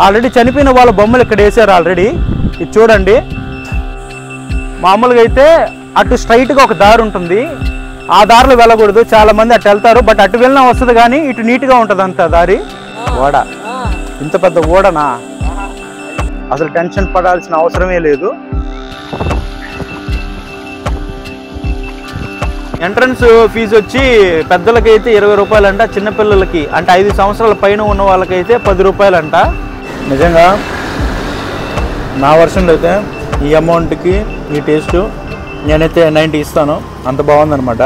Already చనిపోయిన వాళ్ళ బొమ్మలు ఇక్కడ వేసారు ఆల్రెడీ. ఇది చూడండి. మామూలుగా అయితే అటు స్ట్రైట్గా ఒక దారి ఉంటుంది, ఆ దారిలో వెళ్ళకూడదు, చాలా మంది అటు వెళ్తారు. బట్ అటు వెళ్ళినా వస్తుంది కానీ ఇటు నీట్గా ఉంటుంది అంత దారి. ఓడ ఇంత పెద్ద ఓడనా, అసలు టెన్షన్ పడాల్సిన అవసరమే లేదు. ఎంట్రన్స్ ఫీజు వచ్చి పెద్దలకైతే 20 రూపాయలంట, చిన్నపిల్లలకి అంటే 5 సంవత్సరాల పైన ఉన్న వాళ్ళకైతే 10 రూపాయలంట. నిజంగా నా వర్షన్లో అయితే ఈ అమౌంట్కి ఈ టేస్ట్ నేనైతే 90 ఇస్తాను, అంత బాగుందనమాట.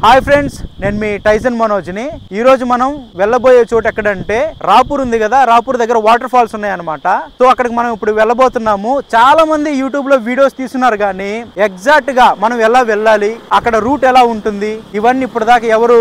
హాయ్ ఫ్రెండ్స్, నేను మీ టైసన్ మనోజ్ని. ఈరోజు మనం వెళ్ళబోయే చోటు ఎక్కడంటే రాపూర్ ఉంది కదా, రాపూర్ దగ్గర వాటర్ ఫాల్స్ ఉన్నాయన్నమాట. సో అక్కడికి మనం ఇప్పుడు వెళ్ళబోతున్నాము. చాలా మంది యూట్యూబ్ లో వీడియోస్ తీస్తున్నారు కానీ ఎగ్జాక్ట్ గా మనం ఎలా వెళ్ళాలి, అక్కడ రూట్ ఎలా ఉంటుంది, ఇవన్నీ ఇప్పుడు దాకా ఎవరు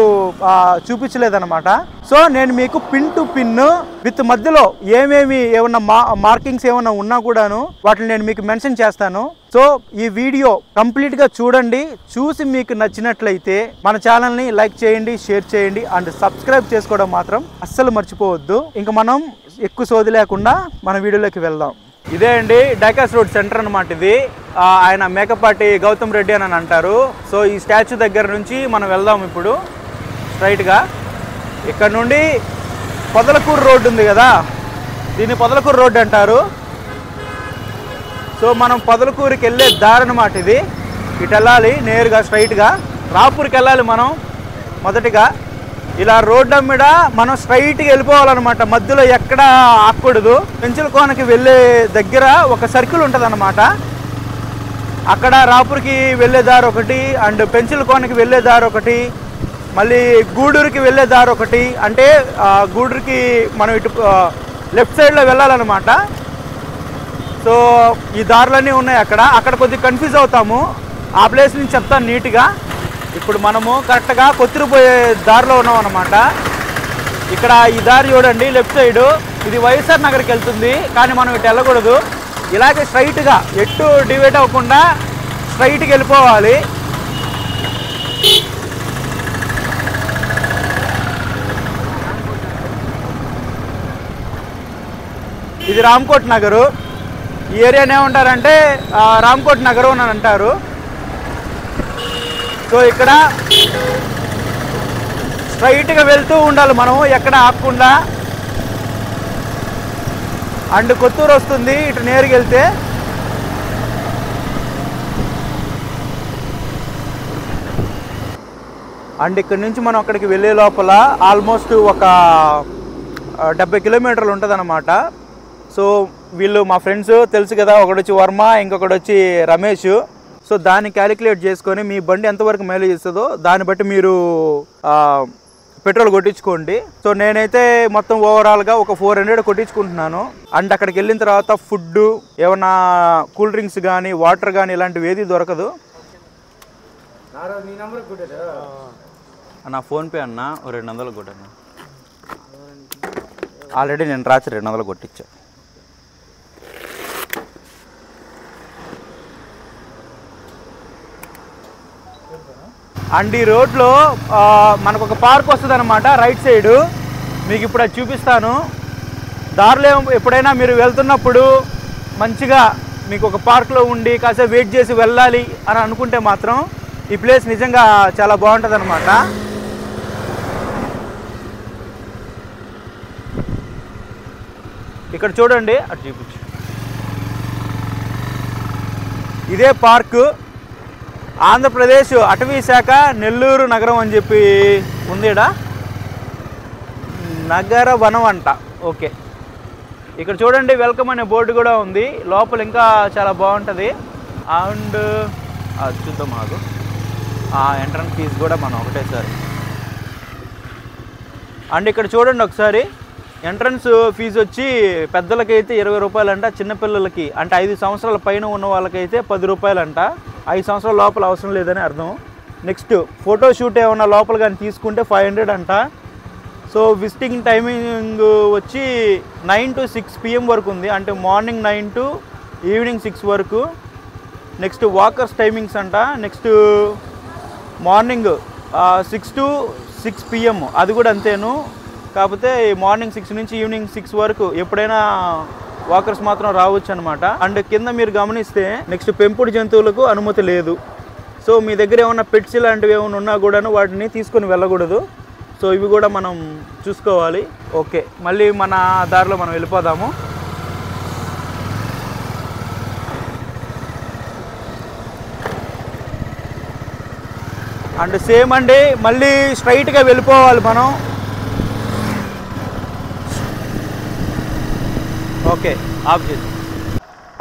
చూపించలేదన్నమాట. సో నేను మీకు పిన్ టు పిన్ విత్ మధ్యలో ఏమన్నా మార్కింగ్స్ ఏమన్నా ఉన్నా కూడాను వాటిని నేను మీకు మెన్షన్ చేస్తాను. సో ఈ వీడియో కంప్లీట్ గా చూడండి. చూసి మీకు నచ్చినట్లయితే మన ఛానల్ ని లైక్ చేయండి, షేర్ చేయండి అండ్ సబ్స్క్రైబ్ చేసుకోవడం మాత్రం అస్సలు మర్చిపోవద్దు. ఇంకా మనం ఎక్కువ సోది లేకుండా మన వీడియోలోకి వెళ్దాం. ఇదే అండి డైకాస్ రోడ్ సెంటర్ అన్నమాట. ఇది ఆయన మేకపాటి గౌతమ్ రెడ్డి అని అంటారు. సో ఈ స్టాచ్యూ దగ్గర నుంచి మనం వెళ్దాం ఇప్పుడు స్ట్రైట్ గా. ఇక్కడ నుండి పొదలకూరు రోడ్డు ఉంది కదా, దీన్ని పొదలకూరు రోడ్డు అంటారు. సో మనం పొదలకూరుకి వెళ్ళే దారి అన్నమాట ఇది. ఇటు వెళ్ళాలి నేరుగా స్ట్రైట్గా రాపూర్కి వెళ్ళాలి మనం. మొదటిగా ఇలా రోడ్డు మీద మనం స్ట్రైట్గా వెళ్ళిపోవాలన్నమాట, మధ్యలో ఎక్కడ ఆగకూడదు. పెంచుల కోనకి వెళ్ళే దగ్గర ఒక సర్కిల్ ఉంటుంది అన్నమాట. అక్కడ రాపూర్కి వెళ్ళే దారి ఒకటి అండ్ పెంచుల కోనకి వెళ్ళే దారి ఒకటి, మళ్ళీ గూడూరుకి వెళ్ళే దారి ఒకటి. అంటే గూడూరుకి మనం ఇటు లెఫ్ట్ సైడ్లో వెళ్ళాలన్నమాట. సో ఈ దారులన్నీ ఉన్నాయి అక్కడ కొద్దిగా కన్ఫ్యూజ్ అవుతాము. ఆ ప్లేస్ నుంచి చెప్తాను నీట్గా. ఇప్పుడు మనము కరెక్ట్గా కొత్తిరిపోయే దారిలో ఉన్నాం అన్నమాట. ఇక్కడ ఈ దారి చూడండి లెఫ్ట్ సైడు, ఇది వైఎస్ఆర్ నగర్కి వెళ్తుంది. కానీ మనం ఇటు వెళ్ళకూడదు, ఇలాగే స్ట్రైట్గా ఎటు డివైడ్ అవ్వకుండా స్ట్రైట్కి వెళ్ళిపోవాలి. ఇది రామ్కోట్ నగరు. ఈ ఏరియాని ఏమంటారంటే రామ్కోట్ నగరు అని అంటారు. సో ఇక్కడ స్ట్రైట్గా వెళ్తూ ఉండాలి మనం, ఎక్కడ ఆపకుండా. అండ్ కొత్తూరు వస్తుంది ఇటు నేరుగా వెళ్తే. అండ్ ఇక్కడ నుంచి మనం అక్కడికి వెళ్ళే లోపల ఆల్మోస్ట్ ఒక 70 కిలోమీటర్లు ఉంటుంది అన్నమాట. సో వీళ్ళు మా ఫ్రెండ్స్ తెలుసు కదా, ఒకటి వచ్చి వర్మ, ఇంకొకటి వచ్చి రమేష్. సో దాన్ని క్యాలిక్యులేట్ చేసుకొని మీ బండి ఎంతవరకు మైలేజ్ ఇస్తుందో దాన్ని బట్టి మీరు పెట్రోల్ కొట్టించుకోండి. సో నేనైతే మొత్తం ఓవరాల్గా ఒక 400 కొట్టించుకుంటున్నాను. అండ్ అక్కడికి వెళ్ళిన తర్వాత ఫుడ్, ఏమన్నా కూల్ డ్రింక్స్ కానీ వాటర్ కానీ ఇలాంటివి ఏది దొరకదు. నా ఫోన్పే అన్న 200 కొట్టన్నా. ఆల్రెడీ నేను రాత్రి 200 కొట్టించా. అండ్ ఈ రోడ్లో మనకు ఒక పార్క్ వస్తుంది అనమాట రైట్ సైడు. మీకు ఇప్పుడు అది చూపిస్తాను. దారిలో ఎప్పుడైనా మీరు వెళ్తున్నప్పుడు మంచిగా మీకు ఒక పార్క్లో ఉండి కాసేపు వెయిట్ చేసి వెళ్ళాలి అని అనుకుంటే మాత్రం ఈ ప్లేస్ నిజంగా చాలా బాగుంటుంది అనమాట. ఇక్కడ చూడండి, అటు చూపించు. ఇదే పార్కు. ఆంధ్రప్రదేశ్ అటవీ శాఖ నెల్లూరు నగరం అని చెప్పి ఉంది. నగర వనం అంట. ఓకే, ఇక్కడ చూడండి వెల్కమ్ అనే బోర్డు కూడా ఉంది. లోపల ఇంకా చాలా బాగుంటుంది. అండ్ చూద్దాం మాకు ఎంట్రన్స్ ఫీజు కూడా మనం ఒకటేసారి. అండ్ ఇక్కడ చూడండి ఒకసారి, ఎంట్రన్స్ ఫీజు వచ్చి పెద్దలకైతే 20 రూపాయలంట, చిన్నపిల్లలకి అంటే 5 సంవత్సరాల పైన ఉన్న వాళ్ళకైతే 10 రూపాయలంట. 5 సంవత్సరాల లోపల అవసరం లేదని అర్థం. నెక్స్ట్ ఫోటో షూట్ ఏమన్నా లోపల కానీ తీసుకుంటే 500 అంట. సో విజిటింగ్ టైమింగ్ వచ్చి 9 to 6 PM వరకు ఉంది, అంటే మార్నింగ్ 9 to ఈవినింగ్ 6 వరకు. నెక్స్ట్ వాకర్స్ టైమింగ్స్ అంట. నెక్స్ట్ మార్నింగ్ 6 to 6 PM అది కూడా అంతేను. కాకపోతే మార్నింగ్ 6 నుంచి ఈవినింగ్ 6 వరకు ఎప్పుడైనా వాకర్స్ మాత్రం రావచ్చు అనమాట. అండ్ కింద మీరు గమనిస్తే నెక్స్ట్ పెంపుడు జంతువులకు అనుమతి లేదు. సో మీ దగ్గర ఏమన్నా పెట్స్ లాంటివి ఏమైనా ఉన్నా కూడాను వాటిని తీసుకొని వెళ్ళకూడదు. సో ఇవి కూడా మనం చూసుకోవాలి. ఓకే, మళ్ళీ మన దారిలో మనం వెళ్ళిపోదాము. అండ్ సేమ్ అండి, మళ్ళీ స్ట్రైట్గా వెళ్ళిపోవాలి మనం. ఓకే, ఆఫ్ చేసి.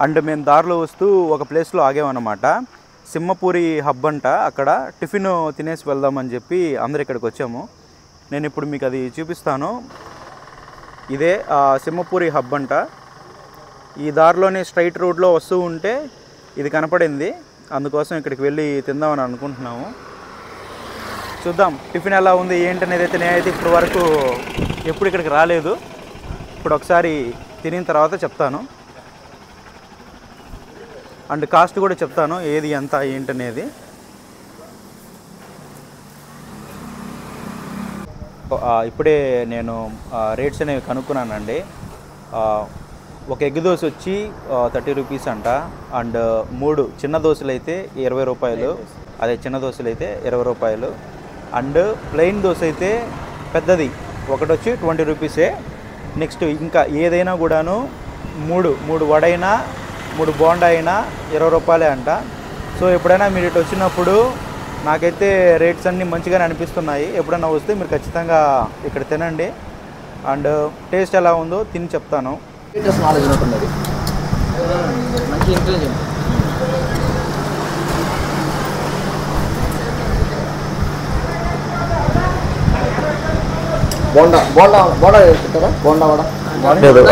అండ్ మేము దారిలో వస్తూ ఒక ప్లేస్లో ఆగామన్నమాట. సింహపూరి హబ్ అంట. అక్కడ టిఫిన్ తినేసి వెళ్దామని చెప్పి అందరు ఇక్కడికి వచ్చాము. నేను ఇప్పుడు మీకు అది చూపిస్తాను. ఇదే సింహపూరి హబ్ అంట. ఈ దారిలోనే స్ట్రైట్ రోడ్లో వస్తూ ఉంటే ఇది కనపడింది. అందుకోసం ఇక్కడికి వెళ్ళి తిందామని అనుకుంటున్నాము. చూద్దాం టిఫిన్ ఎలా ఉంది ఏంటనేది. అయితే నేనైతే ఇప్పటి వరకు ఎప్పుడు ఇక్కడికి రాలేదు. ఇప్పుడు ఒకసారి తినిన తర్వాత చెప్తాను. అండ్ కాస్ట్ కూడా చెప్తాను, ఏది ఎంత ఏంటనేది. ఇప్పుడే నేను రేట్స్ అనేవి కనుక్కున్నానండి. ఒక ఎగ్ దోశ వచ్చి 30 రూపీస్ అంట. అండ్ 3 చిన్న దోశలు అయితే 20 రూపాయలు. అదే చిన్న దోశలు అయితే 20 రూపాయలు. అండ్ ప్లెయిన్ దోశ అయితే పెద్దది ఒకటి వచ్చి 20 రూపీసే. నెక్స్ట్ ఇంకా ఏదైనా కూడాను 3 వడ అయినా 3 బోండా అయినా 20 రూపాయలే అంట. సో ఎప్పుడైనా మీరు ఇటు వచ్చినప్పుడు నాకైతే రేట్స్ అన్నీ మంచిగానే అనిపిస్తున్నాయి. ఎప్పుడైనా వస్తే మీరు ఖచ్చితంగా ఇక్కడ తినండి. అండ్ టేస్ట్ ఎలా ఉందో తిని చెప్తాను.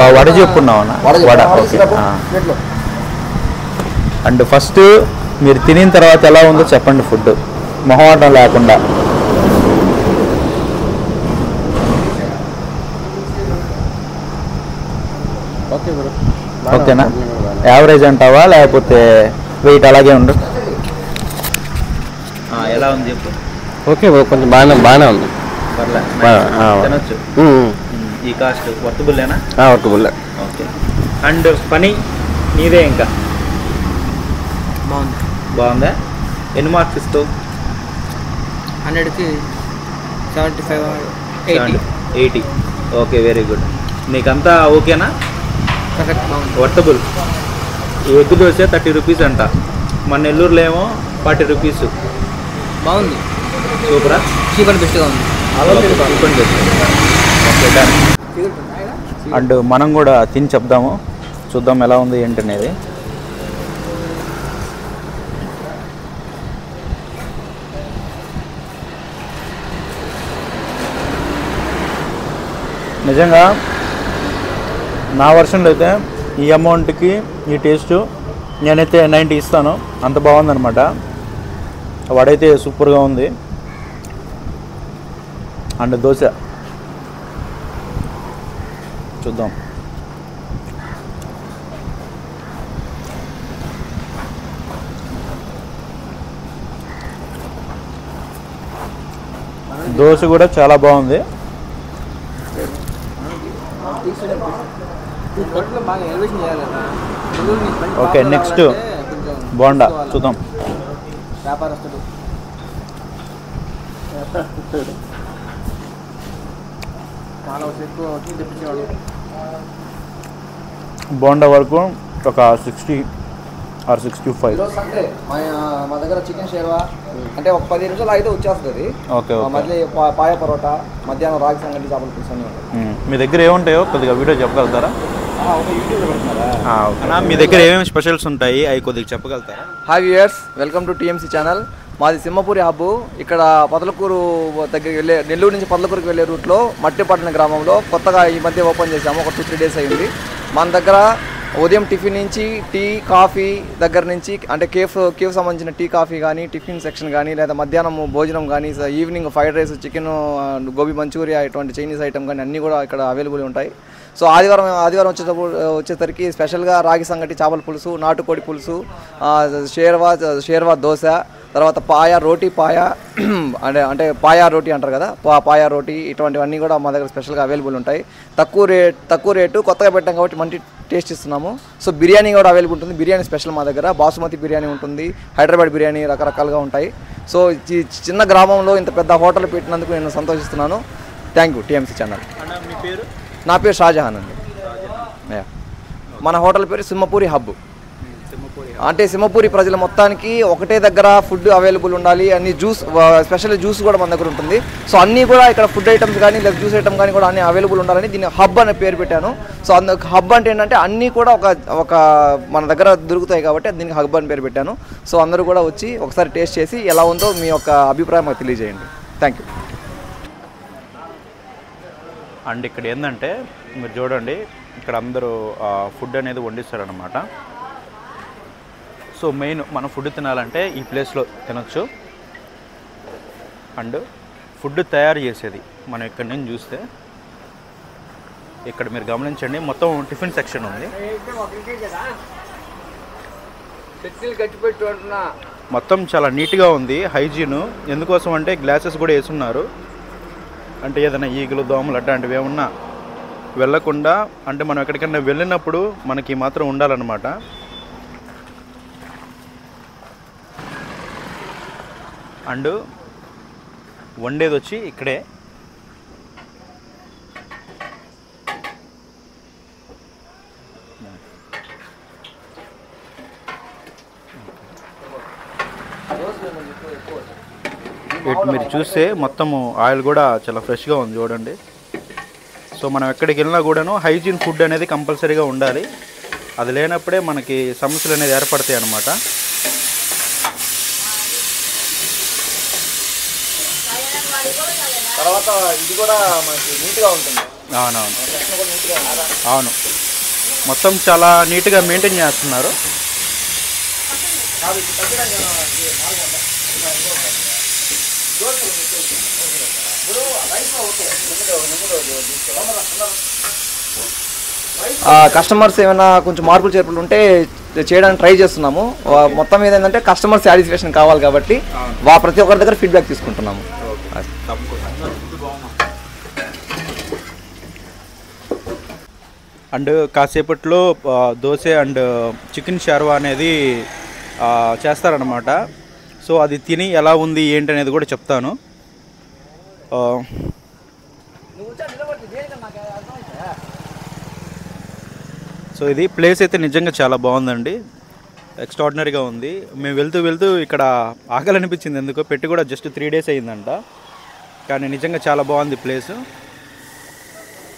వడ చెప్పున్నావు. అండ్ ఫస్ట్ మీరు తినిన తర్వాత ఎలా ఉందో చెప్పండి. ఫుడ్ మొహమాటం లేకుండా. ఓకేనా? యావరేజ్ అంటావా లేకపోతే వెయిట్ అలాగే ఉండు? ఎలా ఉంది చెప్పు. ఓకే, కొంచెం బాగానే ఉంది. తినొచ్చు. ఈ కాస్ట్ వర్తబుల్లేనా? వర్తబుల్లే. ఓకే. అండ్ పని నీదే. ఇంకా బాగుందా? ఎన్ని మార్క్స్ ఇస్తావు? 100కి 75 80. Okay, very good. నీకంతా ఓకేనా? వర్తబుల్. ఈ ఎగ్ దోశ 30 రూపీస్ అంట. మన నెల్లూరులో ఏమో 40 రూపీస్. బాగుంది. సూపరా? చీప్ అండ్ బెస్ట్గా ఉంది. అండ్ మనం కూడా తిని చెప్దాము. చూద్దాం ఎలా ఉంది ఏంటనేది. నిజంగా నా వర్షన్లో అయితే ఈ అమౌంట్కి ఈ టేస్ట్ నేనైతే 90 ఇస్తాను. అంత బాగుందనమాట. వాడైతే సూపర్గా ఉంది. అండ్ దోశ చూద్దాం. దోశ కూడా చాలా బాగుంది. ఓకే, నెక్స్ట్ బోండా చూద్దాం. బోండా వరకు ఒక 60 or 65. మా దగ్గర చికెన్ షేర్వా అంటే ఒక 10 నిమిషాలు అయితే వచ్చేస్తుంది. ఓకే. మళ్ళీ పాయ పరోటా, మధ్యాహ్నం రాగి సంగటి, చేపల పులుసు అన్నీ ఉంటాయి. మీ దగ్గర ఏముంటాయో కొద్దిగా వీడియో చెప్పగలుగుతారా? మీ దగ్గర ఏమేమి స్పెషల్స్ ఉంటాయి అవి కొద్దిగా చెప్పగలుగుతారా? Hi viewers, welcome to TMC channel. మాది సింహపూరి హబ్బు. ఇక్కడ పొదలకూరు దగ్గరికి వెళ్ళే, నెల్లూరు నుంచి పొదలకూరుకి వెళ్ళే రూట్లో మట్టిపట్నం గ్రామంలో కొత్తగా ఈ మధ్య ఓపెన్ చేసాము. ఒక 2-3 డేస్ అయింది. మన దగ్గర ఉదయం టిఫిన్ నుంచి టీ, కాఫీ దగ్గర నుంచి అంటే కేఫ్ సంబంధించిన టీ, కాఫీ కానీ, టిఫిన్ సెక్షన్ కానీ, లేదా మధ్యాహ్నం భోజనం కానీ, evening fried rice, chicken, gobi manchuria, ఇటువంటి చైనీస్ ఐటమ్ కానీ అన్నీ కూడా ఇక్కడ అవైలబుల్ ఉంటాయి. సో ఆదివారం వచ్చేసరికి స్పెషల్గా రాగి సంగటి, చేపల పులుసు, నాటుకోడి పులుసు, షేర్వా దోశ, తర్వాత రోటీ పాయ అంటే పాయా రోటీ అంటారు కదా, పాయా రోటీ ఇటువంటివన్నీ కూడా మా దగ్గర స్పెషల్గా అవైలబుల్ ఉంటాయి. తక్కువ రేటు కొత్తగా పెట్టాం కాబట్టి మంచి టేస్ట్ ఇస్తున్నాము. సో బిర్యానీ కూడా అవైలబుల్ ఉంటుంది. బిర్యానీ స్పెషల్ మా దగ్గర బాసుమతి బిర్యానీ ఉంటుంది, హైదరాబాద్ బిర్యానీ రకరకాలుగా ఉంటాయి. సో ఈ చిన్న గ్రామంలో ఇంత పెద్ద హోటల్ పెట్టినందుకు నేను సంతోషిస్తున్నాను. Thank you TMC channel. నా పేరు షాజహాన్ అండి. మన హోటల్ పేరు సింహపూరి హబ్. అంటే సింహపూరి ప్రజల మొత్తానికి ఒకటే దగ్గర ఫుడ్ అవైలబుల్ ఉండాలి. అన్ని స్పెషల్ జ్యూస్ కూడా మన దగ్గర ఉంటుంది. సో అన్నీ కూడా ఇక్కడ ఫుడ్ ఐటమ్స్ కానీ లేదా జ్యూస్ ఐటమ్ కానీ కూడా అన్నీ అవైలబుల్ ఉండాలని దీన్ని హబ్ అనే పేరు పెట్టాను. సో హబ్ అంటే ఏంటంటే అన్నీ కూడా ఒక మన దగ్గర దొరుకుతాయి కాబట్టి దీనికి హబ్ అని పేరు పెట్టాను. సో అందరూ కూడా వచ్చి ఒకసారి టేస్ట్ చేసి ఎలా ఉందో మీ యొక్క అభిప్రాయం మాకు తెలియజేయండి. Thank you. అండ్ ఇక్కడ ఏంటంటే మీరు చూడండి, ఇక్కడ అందరూ ఫుడ్ అనేది వండిస్తారనమాట. సో మెయిన్ మనం ఫుడ్ తినాలంటే ఈ ప్లేస్లో తినొచ్చు. అండ్ ఫుడ్ తయారు చేసేది మనం ఇక్కడ నుంచి చూస్తే ఇక్కడ మీరు గమనించండి, మొత్తం టిఫిన్ సెక్షన్ ఉంది. మొత్తం చాలా నీట్గా ఉంది, హైజీను. ఎందుకోసం అంటే గ్లాసెస్ కూడా వేసున్నారు. అంటే ఏదైనా ఈగలు దోమలు అట్లాంటివి ఏమన్నా వెళ్ళకుండా, అంటే మనం ఎక్కడికైనా వెళ్ళినప్పుడు మనకి మాత్రం ఉండాలన్నమాట. అండ్ వండేది వచ్చి ఇక్కడే. మీరు చూస్తే మొత్తము ఆయిల్ కూడా చాలా ఫ్రెష్గా ఉంది చూడండి. సో మనం ఎక్కడికి వెళ్ళినా కూడాను హైజీన్ ఫుడ్ అనేది కంపల్సరీగా ఉండాలి. అది లేనప్పుడే మనకి సమస్యలు అనేది ఏర్పడతాయి అన్నమాట. తర్వాత ఇది కూడా మనకి నీట్గా ఉంటుంది. అవును, మొత్తం చాలా నీట్గా మెయింటైన్ చేస్తున్నారు. కస్టమర్స్ ఏమైనా కొంచెం మార్పులు చేర్పులు ఉంటే చేయడానికి ట్రై చేస్తున్నాము. మొత్తం మీద ఏంటంటే కస్టమర్ సాటిస్ఫాక్షన్ కావాలి కాబట్టి ప్రతి ఒక్కరి దగ్గర ఫీడ్బ్యాక్ తీసుకుంటున్నాము. అండ్ కాసేపట్లో దోశ అండ్ చికెన్ షార్వా అనేది చేస్తారనమాట. సో అది తిని ఎలా ఉంది ఏంటి అనేది కూడా చెప్తాను. సో ఇది ప్లేస్ అయితే నిజంగా చాలా బాగుందండి, ఎక్స్ట్రాడినరీగా ఉంది. మేము వెళ్తూ ఇక్కడ ఆకలి అనిపించింది ఎందుకో. పెట్టి కూడా జస్ట్ 3 days అయ్యిందంట, కానీ నిజంగా చాలా బాగుంది ప్లేసు.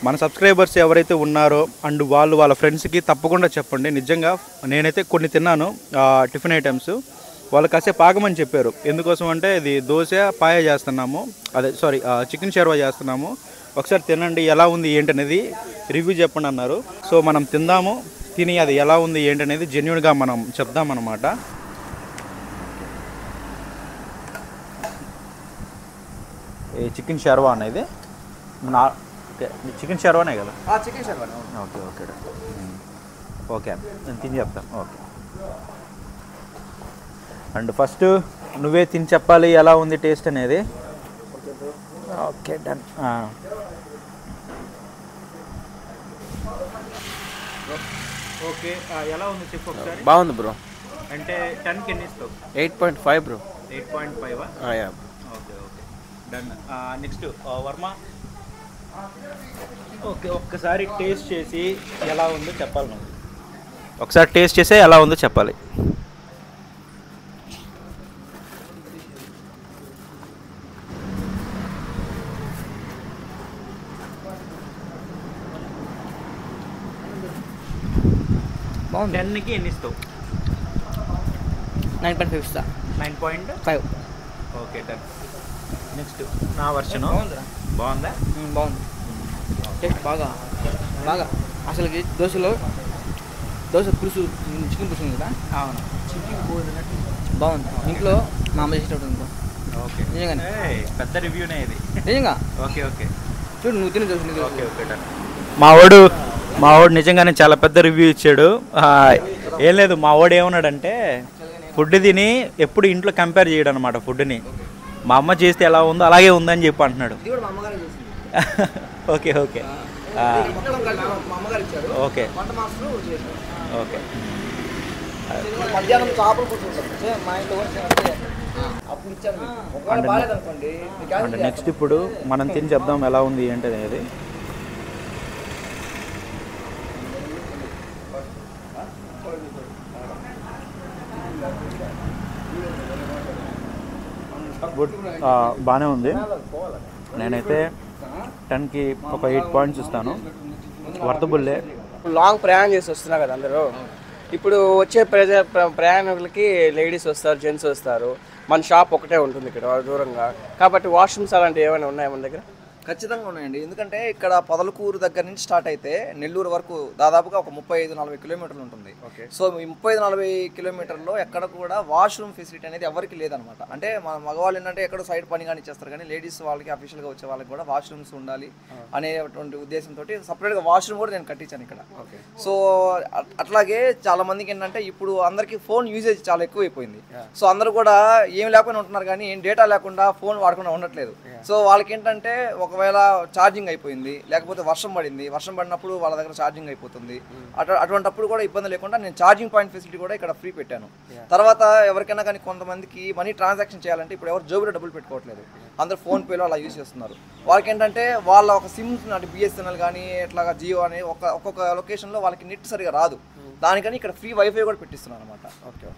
మన సబ్స్క్రైబర్స్ ఎవరైతే ఉన్నారో అండ్ వాళ్ళ ఫ్రెండ్స్కి తప్పకుండా చెప్పండి. నిజంగా నేనైతే కొన్ని తిన్నాను టిఫిన్ ఐటమ్స్, వాళ్ళు కాసేపు ఆగమని చెప్పారు. ఎందుకోసం అంటే ఇది దోశ పాయ చేస్తున్నాము, చికెన్ షార్వా చేస్తున్నాము, ఒకసారి తినండి ఎలా ఉంది ఏంటనేది రివ్యూ చెప్పండి అన్నారు. సో మనం తిని అది ఎలా ఉంది ఏంటనేది జెన్యూన్గా మనం చెప్దామన్నమాట. ఈ చికెన్ షార్వా అనేది చికెన్ షార్వానే కదా? చికెన్ షార్వా. ఓకే నేను తిని చెప్తాను. ఓకే, అండ్ ఫస్ట్ నువ్వే తిని చెప్పాలి ఎలా ఉంది టేస్ట్ అనేది. Okay done. ఓకే, ఎలా ఉంది చెప్పు ఒకసారి. బాగుంది బ్రో. అంటే 10కి ఎన్ని ఇస్తావు? 8.5 bro. 8.5. Okay done. Next Varma. Okay, ఒక్కసారి టేస్ట్ చేసి ఎలా ఉందో చెప్పాలి నువ్వు. ఒకసారి టేస్ట్ చేసే ఎలా ఉందో చెప్పాలి. బాగుంది. 10కి ఎన్ని ఇస్తావు? 9.5 ఇస్తా. 9.5. Okay done. నెక్స్ట్ నా వర్షన్. బాగుందా? బాగుంది. టేస్ట్ బాగా అసలుకి దోశ పులుసు, చికెన్ పులుసు ఉంది కదా. అవును, బాగుంది. ఇంట్లో మా అమ్మ చేసేటప్పుడు ఉంది. ఓకే, నిజంగానే పెద్ద రివ్యూనే ఇది నిజంగా. ఓకే చూడు నువ్వు తిని దోశ. Okay done. మా వాడు నిజంగానే చాలా పెద్ద రివ్యూ ఇచ్చాడు. ఏం లేదు, మా వాడు ఏమన్నాడంటే ఫుడ్ తిని ఎప్పుడు ఇంట్లో కంపేర్ చేయడం అనమాట ఫుడ్ని. మా అమ్మ చేస్తే ఎలా ఉందో అలాగే ఉందని చెప్పి అంటున్నాడు. Okay okay okay okay. అంటే నెక్స్ట్ ఇప్పుడు మనం తిని చెప్దాం ఎలా ఉంది ఏంటి అనేది. గుడ్, బాగానే ఉంది. నేనైతే 10కి ఒక 8 పాయింట్స్ ఇస్తాను. వర్తబుల్లే. లాంగ్ ప్రయాణం చేసి వస్తున్నారు కదా అందరూ. ఇప్పుడు వచ్చే ప్రయాణికులకి లేడీస్ వస్తారు, జెంట్స్ వస్తారు. మన షాప్ ఒకటే ఉంటుంది ఇక్కడ దూరంగా, కాబట్టి వాష్రూమ్స్ అలాంటివి ఏమైనా ఉన్నాయా మన దగ్గర? ఖచ్చితంగా ఉన్నాయండి. ఎందుకంటే ఇక్కడ పొదలకూరు దగ్గర నుంచి స్టార్ట్ అయితే నెల్లూరు వరకు దాదాపుగా ఒక 35-40 కిలోమీటర్లు ఉంటుంది. సో ఈ 35-40 కిలోమీటర్లో ఎక్కడ కూడా వాష్రూమ్ ఫెసిలిటీ అనేది ఎవరికి లేదనమాట. అంటే మన మగవాళ్ళు ఏంటంటే ఎక్కడో సైడ్ పని కానీ చేస్తారు, కానీ లేడీస్ వాళ్ళకి అఫీషియల్గా వచ్చే వాళ్ళకి కూడా వాష్రూమ్స్ ఉండాలి అనేటువంటి ఉద్దేశంతో సపరేట్గా వాష్రూమ్ కూడా నేను కట్టించాను ఇక్కడ. సో అట్లాగే చాలా మందికి ఏంటంటే ఇప్పుడు అందరికీ ఫోన్ యూజేజ్ చాలా ఎక్కువైపోయింది. సో అందరూ కూడా ఏం లేకుండా ఉంటున్నారు, కానీ డేటా లేకుండా ఫోన్ వాడకుండా ఉండట్లేదు. సో వాళ్ళకి ఏంటంటే ఒకవేళ ఛార్జింగ్ అయిపోయింది, లేకపోతే వర్షం పడినప్పుడు వాళ్ళ దగ్గర ఛార్జింగ్ అయిపోతుంది. అటువంటిప్పుడు కూడా ఇబ్బంది లేకుండా నేను ఛార్జింగ్ పాయింట్ ఫెసిలిటీ కూడా ఇక్కడ ఫ్రీ పెట్టాను. తర్వాత ఎవరికైనా కానీ కొంతమందికి మనీ ట్రాన్సాక్షన్ చేయాలంటే ఇప్పుడు ఎవరు జోబులో డబ్బులు పెట్టుకోవట్లేదు, అందరూ ఫోన్పేలో అలా యూజ్ చేస్తున్నారు. వాళ్ళకి ఏంటంటే వాళ్ళ ఒక సిమ్ అంటే బిఎస్ఎన్ఎల్ కానీ ఇట్లాగా జియో అని ఒక్కొక్క లొకేషన్లో వాళ్ళకి నెట్ సరిగా రాదు. దానికని ఇక్కడ ఫ్రీ వైఫై కూడా పెట్టిస్తున్నాను అనమాట.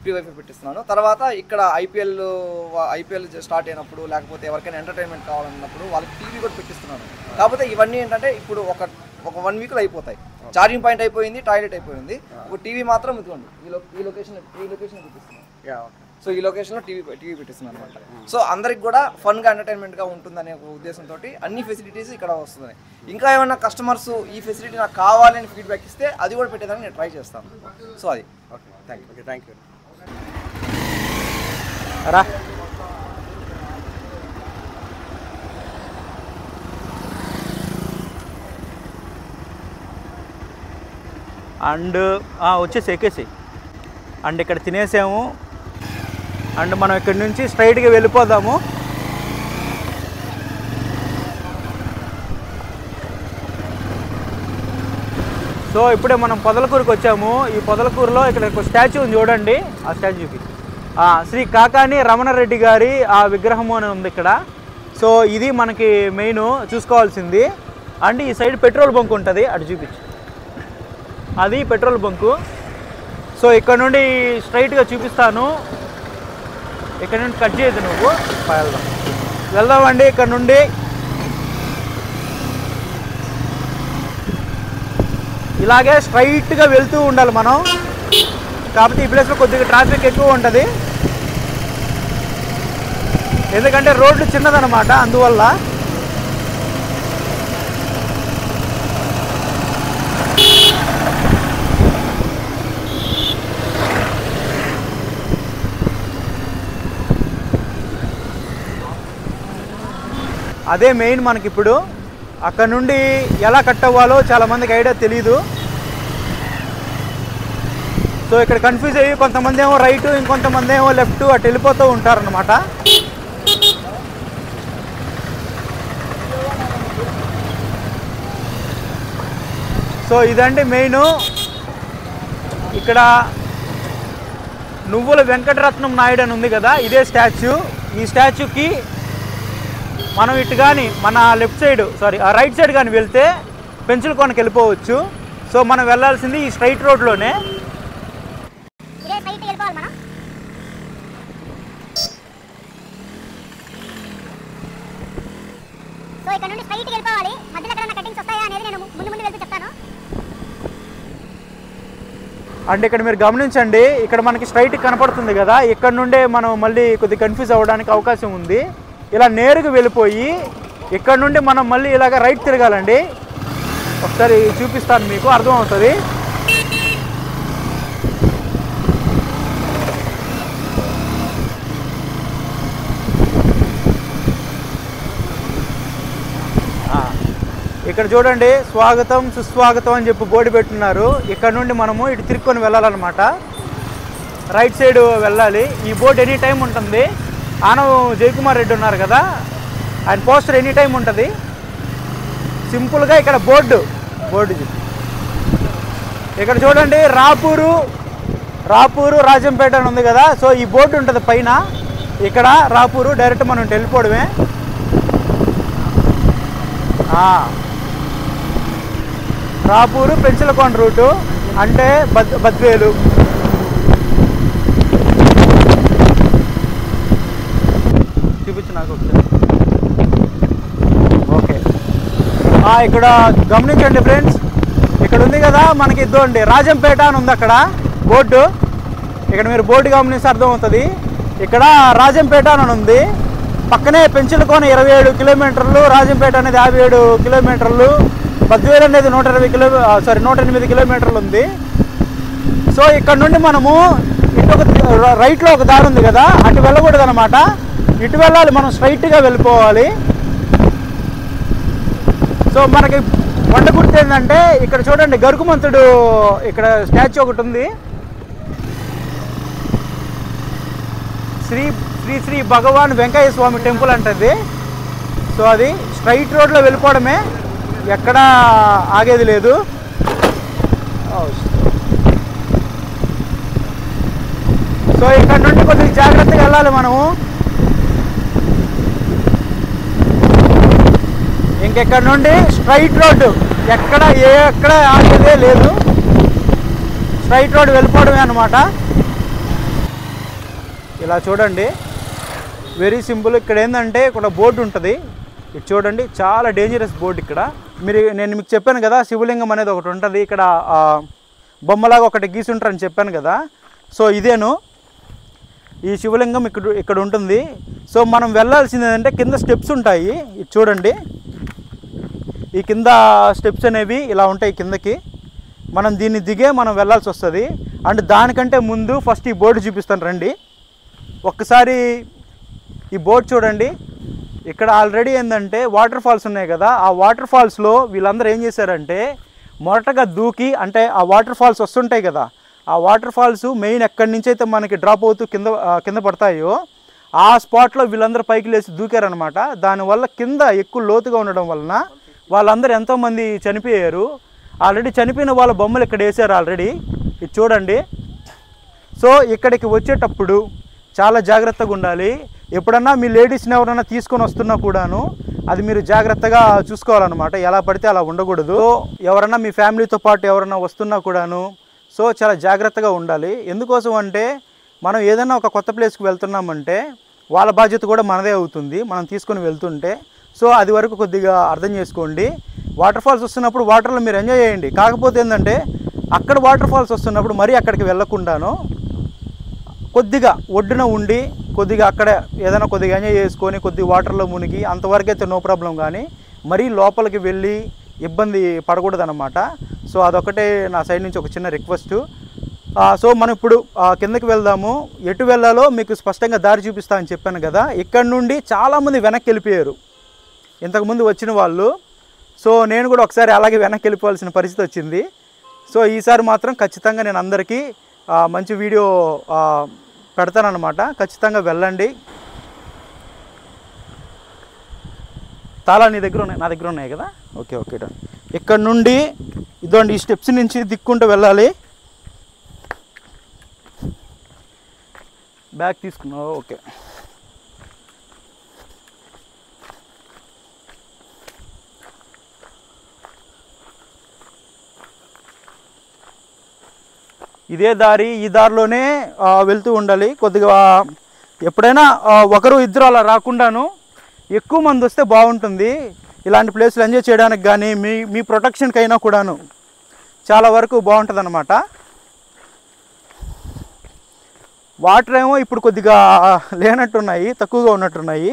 ఫ్రీ వైఫై పెట్టిస్తున్నాను. తర్వాత ఇక్కడ ఐపీఎల్ స్టార్ట్ అయినప్పుడు, లేకపోతే ఎవరికైనా ఎంటర్టైన్మెంట్ కావాలన్నప్పుడు వాళ్ళకి టీవీ కూడా పెట్టిస్తున్నాను. కాకపోతే ఇవన్నీ ఏంటంటే ఇప్పుడు ఒక 1 వీక్లో అయిపోతాయి. ఛార్జింగ్ పాయింట్ అయిపోయింది, టాయిలెట్ అయిపోయింది, ఒక టీవీ మాత్రం ఇదిగోండి ఈ లొకేషన్ పెట్టిస్తున్నాను. సో ఈ లొకేషన్లో టీవీ పెట్టిస్తున్నాను అనమాట. సో అందరికి కూడా ఫన్గా ఎంటర్టైన్మెంట్గా ఉంటుందనే ఒక ఉద్దేశంతో అన్ని ఫెసిలిటీస్ ఇక్కడ వస్తున్నాయి. ఇంకా ఏమైనా కస్టమర్స్ ఈ ఫెసిలిటీ నాకు కావాలని ఫీడ్బ్యాక్ ఇస్తే అది కూడా పెట్టేదానికి నేను ట్రై చేస్తాను. సో అది థ్యాంక్ యూ. రా అండ్ వచ్చేసి ఎక్కేసి అండ్ ఇక్కడ తినేసాము. అండ్ మనం ఇక్కడి నుంచి స్ట్రైట్గా వెళ్ళిపోదాము. సో ఇప్పుడే మనం పొదలకూరుకి వచ్చాము. ఈ పొదలకూరులో ఇక్కడ ఒక స్టాచ్యూ ఉంది చూడండి, ఆ స్టాచ్యూకి శ్రీ కాకాని రమణారెడ్డి గారి ఆ విగ్రహము అని ఉంది ఇక్కడ. సో ఇది మనకి మెయిన్ చూసుకోవాల్సింది. అండ్ ఈ సైడ్ పెట్రోల్ బంక్ ఉంటుంది, అటు చూపించు, అది పెట్రోల్ బంకు. సో ఇక్కడ నుండి స్ట్రైట్గా చూపిస్తాను. ఇక్కడ నుండి కట్ చేయదు, నువ్వు వెళ్దామండి. ఇక్కడ నుండి ఇలాగే స్ట్రైట్గా వెళ్తూ ఉండాలి మనం. కాకపోతే ఈ ప్లేస్లో కొద్దిగా ట్రాఫిక్ ఎక్కువ ఉంటుంది, ఎందుకంటే రోడ్డు చిన్నదన్నమాట, అందువల్ల. అదే మెయిన్ మనకి ఇప్పుడు. అక్కడ నుండి ఎలా కట్ అవ్వాలో చాలామందికి ఐడియా తెలీదు. సో ఇక్కడ కన్ఫ్యూజ్ అయ్యి కొంతమంది ఏమో రైట్, ఇంకొంతమంది ఏమో లెఫ్ట్ అటు వెళ్ళిపోతూ ఉంటారనమాట. సో ఇదండి మెయిన్. ఇక్కడ నువ్వుల వెంకటరత్నం నాయుడు అని ఉంది కదా, ఇదే స్టాచ్యూ. ఈ స్టాచ్యూకి మనం ఇటు కానీ మన లెఫ్ట్ సైడ్ రైట్ సైడ్ కానీ వెళ్తే పెంచులకోనకి వెళ్ళిపోవచ్చు. సో మనం వెళ్ళాల్సింది ఈ స్ట్రైట్ రోడ్లోనే. అండ్ ఇక్కడ మీరు గమనించండి, ఇక్కడ మనకి స్ట్రైట్ కనపడుతుంది కదా, ఇక్కడ నుండే మనం మళ్ళీ కొద్దిగా కన్ఫ్యూజ్ అవ్వడానికి అవకాశం ఉంది. ఇలా నేరుగా వెళ్ళిపోయి ఇక్కడ నుండి మనం మళ్ళీ ఇలాగ రైట్ తిరగాలండి. ఒకసారి చూపిస్తాను, మీకు అర్థమవుతుంది. ఇక్కడ చూడండి, స్వాగతం సుస్వాగతం అని చెప్పి బోర్డు పెట్టున్నారు. ఇక్కడ నుండి మనము ఇటు తిరుక్కొని వెళ్ళాలన్నమాట. రైట్ సైడ్ వెళ్ళాలి. ఈ బోర్డు ఎనీ టైం ఉంటుంది. ఆనవ జయకుమార్ రెడ్డి ఉన్నారు కదా, ఆయన పోస్టర్ ఎనీ టైం ఉంటుంది. సింపుల్గా ఇక్కడ బోర్డు ఇక్కడ చూడండి, రాపూరు రాజంపేట అని ఉంది కదా. సో ఈ బోర్డు ఉంటుంది పైన. ఇక్కడ రాపూరు డైరెక్ట్ మనం వెళ్ళిపోవడమే. రాపూరు పెంచలకొండ రూటు అంటే బద్వేలు. చూపించు నాకు ఒకసారి. ఓకే, ఇక్కడ గమనించండి ఫ్రెండ్స్, ఇక్కడ ఉంది కదా మనకి ఇద్దండి రాజంపేట అని ఉంది అక్కడ బోర్డు. ఇక్కడ మీరు బోర్డు గమనిస్తే అర్థమవుతుంది. ఇక్కడ రాజంపేట అని ఉంది, పక్కనే పెంచలకోన 27 కిలోమీటర్లు, రాజంపేట అనేది 57 కిలోమీటర్లు, బద్వేలు అనేది 108 కిలోమీటర్లు ఉంది. సో ఇక్కడ నుండి మనము ఇటు రైట్లో ఒక దారి ఉంది కదా, అటు వెళ్ళకూడదు అనమాట. ఇటు వెళ్ళాలి, మనం స్ట్రైట్గా వెళ్ళిపోవాలి. సో మనకి వంట గుర్తు ఏంటంటే ఇక్కడ చూడండి, గరుకుమంతుడు ఇక్కడ స్టాచ్యూ ఒకటి ఉంది. శ్రీ భగవాన్ వెంకయ్య స్వామి టెంపుల్ అంటది. సో అది స్ట్రైట్ రోడ్లో వెళ్ళిపోవడమే, ఎక్కడా ఆగేది లేదు. సో ఇక్కడ నుండి కొద్దిగా జాగ్రత్తగా వెళ్ళాలి మనము. ఇంకెక్కడ నుండి స్ట్రైట్ రోడ్డు, ఎక్కడ ఆగేదే లేదు, స్ట్రైట్ రోడ్డు వెళ్ళిపోవడమే అనమాట. ఇలా చూడండి, వెరీ సింపుల్. ఇక్కడ ఏంటంటే ఇక్కడ బోర్డు ఉంటుంది, ఇది చూడండి, చాలా డేంజరస్ బోర్డు. ఇక్కడ నేను మీకు చెప్పాను కదా, శివలింగం అనేది ఒకటి ఉంటుంది ఇక్కడ, బొమ్మలాగా ఒకటి గీసుంటారని చెప్పాను కదా. సో ఇదేను ఈ శివలింగం ఇక్కడ ఉంటుంది. సో మనం వెళ్ళాల్సింది ఏంటంటే కింద స్టెప్స్ ఉంటాయి, ఇది చూడండి. ఈ కింద స్టెప్స్ అనేవి ఇలా ఉంటాయి కిందకి. మనం దీన్ని దిగే మనం వెళ్ళాల్సి వస్తుంది. అండ్ దానికంటే ముందు ఫస్ట్ ఈ బోర్డు చూపిస్తాను రండి. ఒక్కసారి ఈ బోర్డు చూడండి. ఇక్కడ ఆల్రెడీ ఏంటంటే వాటర్ ఫాల్స్ ఉన్నాయి కదా, ఆ వాటర్ ఫాల్స్లో వీళ్ళందరూ ఏం చేశారంటే మొదటగా దూకి, అంటే ఆ వాటర్ ఫాల్స్ వస్తుంటాయి కదా, ఆ వాటర్ ఫాల్స్ మెయిన్ ఎక్కడి నుంచి అయితే మనకి డ్రాప్ అవుతూ కింద పడతాయో ఆ స్పాట్లో వీళ్ళందరూ పైకి లేచి దూకారనమాట. దానివల్ల కింద ఎక్కువ లోతుగా ఉండడం వలన వాళ్ళందరూ ఎంతోమంది చనిపోయారు. ఆల్రెడీ చనిపోయిన వాళ్ళ బొమ్మలు ఇక్కడ వేసారు ఆల్రెడీ, ఇది చూడండి. సో ఇక్కడికి వచ్చేటప్పుడు చాలా జాగ్రత్తగా ఉండాలి. ఎప్పుడన్నా మీ లేడీస్ని ఎవరైనా తీసుకొని వస్తున్నా కూడాను అది మీరు జాగ్రత్తగా చూసుకోవాలన్నమాట. ఎలా పడితే అలా ఉండకూడదు. ఎవరన్నా మీ ఫ్యామిలీతో పాటు ఎవరన్నా వస్తున్నా కూడాను సో చాలా జాగ్రత్తగా ఉండాలి. ఎందుకోసం అంటే మనం ఏదైనా ఒక కొత్త ప్లేస్కి వెళ్తున్నామంటే వాళ్ళ బాధ్యత కూడా మనదే అవుతుంది మనం తీసుకొని వెళ్తుంటే. సో అది వరకు కొద్దిగా అర్థం చేసుకోండి. వాటర్ ఫాల్స్ వస్తున్నప్పుడు వాటర్లో మీరు ఎంజాయ్ చేయండి. కాకపోతే ఏంటంటే అక్కడ వాటర్ ఫాల్స్ వస్తున్నప్పుడు మరీ అక్కడికి వెళ్ళకుండాను కొద్దిగా ఒడ్డున ఉండి కొద్దిగా అక్కడ ఏదైనా కొద్దిగా ఎంజాయ్ చేసుకొని కొద్దిగా వాటర్లో మునిగి అంతవరకు అయితే నో ప్రాబ్లం. కానీ మరీ లోపలికి వెళ్ళి ఇబ్బంది పడకూడదు అన్నమాట. సో అదొకటే నా సైడ్ నుంచి ఒక చిన్న రిక్వెస్ట్. సో మనం ఇప్పుడు కిందకి వెళ్దాము. ఎటు వెళ్ళాలో మీకు స్పష్టంగా దారి చూపిస్తా అని చెప్పాను కదా. ఇక్కడ నుండి చాలామంది వెనక్కి వెళ్ళిపోయారు ఇంతకుముందు వచ్చిన వాళ్ళు. సో నేను కూడా ఒకసారి అలాగే వెనక్కి వెళ్ళిపోవాల్సిన పరిస్థితి వచ్చింది. సో ఈసారి మాత్రం ఖచ్చితంగా నేను అందరికీ మంచి వీడియో పెడతానన్నమాట. ఖచ్చితంగా వెళ్ళండి. తాళా నీ దగ్గర ఉన్నాయి, నా దగ్గర ఉన్నాయి కదా. Okay okay. ఇక్కడ నుండి ఇదండి ఈ స్టెప్స్ నుంచి దిక్కుంటూ వెళ్ళాలి. బ్యాగ్ తీసుకున్నావు. ఓకే. ఇదే దారి, ఈ దారిలోనే వెళ్తూ ఉండాలి. కొద్దిగా ఎప్పుడైనా ఒకరు ఇద్దరు అలా రాకుండాను ఎక్కువ మంది వస్తే బాగుంటుంది. ఇలాంటి ప్లేస్లు ఎంజాయ్ చేయడానికి కానీ మీ ప్రొటెక్షన్కి అయినా కూడాను చాలా వరకు బాగుంటుంది అన్నమాట. వాటర్ ఏమో ఇప్పుడు కొద్దిగా లేనట్టున్నాయి, తక్కువగా ఉన్నట్టున్నాయి.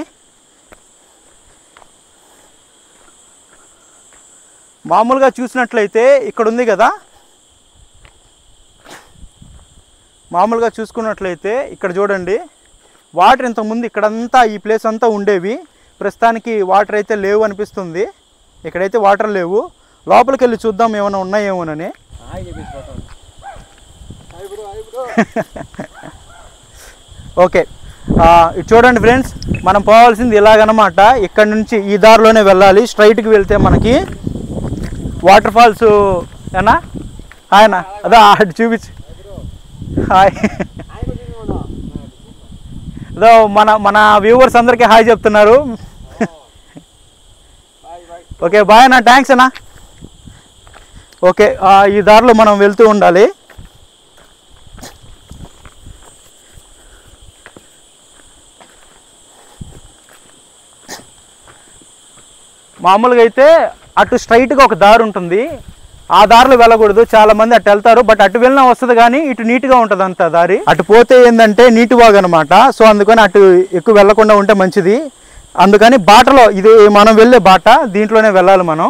మామూలుగా చూసినట్లయితే ఇక్కడ ఉంది కదా, మామూలుగా చూసుకున్నట్లయితే ఇక్కడ చూడండి వాటర్ ఇంతకుముందు ఇక్కడంతా ఈ ప్లేస్ అంతా ఉండేవి. ప్రస్తుతానికి వాటర్ అయితే లేవు అనిపిస్తుంది. ఇక్కడైతే వాటర్ లేవు. లోపలికి వెళ్ళి చూద్దాం ఏమైనా ఉన్నాయేమోనని. ఓకే, ఇది చూడండి ఫ్రెండ్స్, మనం పోవాల్సింది ఇలాగనమాట. ఇక్కడ నుంచి ఈ దారిలోనే వెళ్ళాలి. స్ట్రైట్కి వెళ్తే మనకి వాటర్ ఫాల్స్ ఏనా ఆయన అదా అటు చూపించు. హాయ్, అదో మన మన వ్యూవర్స్ అందరికీ హాయ్ చెప్తున్నారు. ఓకే బాయ్ అన్న, థ్యాంక్స్ అన్న. ఓకే, ఈ దారిలో మనం వెళ్తూ ఉండాలి. మామూలుగా అయితే అటు స్ట్రైట్గా ఒక దారి ఉంటుంది, ఆ దారిలో వెళ్ళకూడదు. చాలా మంది అటు వెళ్తారు, బట్ అటు వెళ్ళినా వస్తుంది కానీ ఇటు నీట్గా ఉంటుంది అంత దారి. అటు పోతే ఏంటంటే నీటి వాగు అనమాట. సో అందుకని అటు ఎక్కువ వెళ్ళకుండా ఉంటే మంచిది. అందుకని బాటలో ఇది మనం వెళ్ళే బాట, దీంట్లోనే వెళ్ళాలి మనం.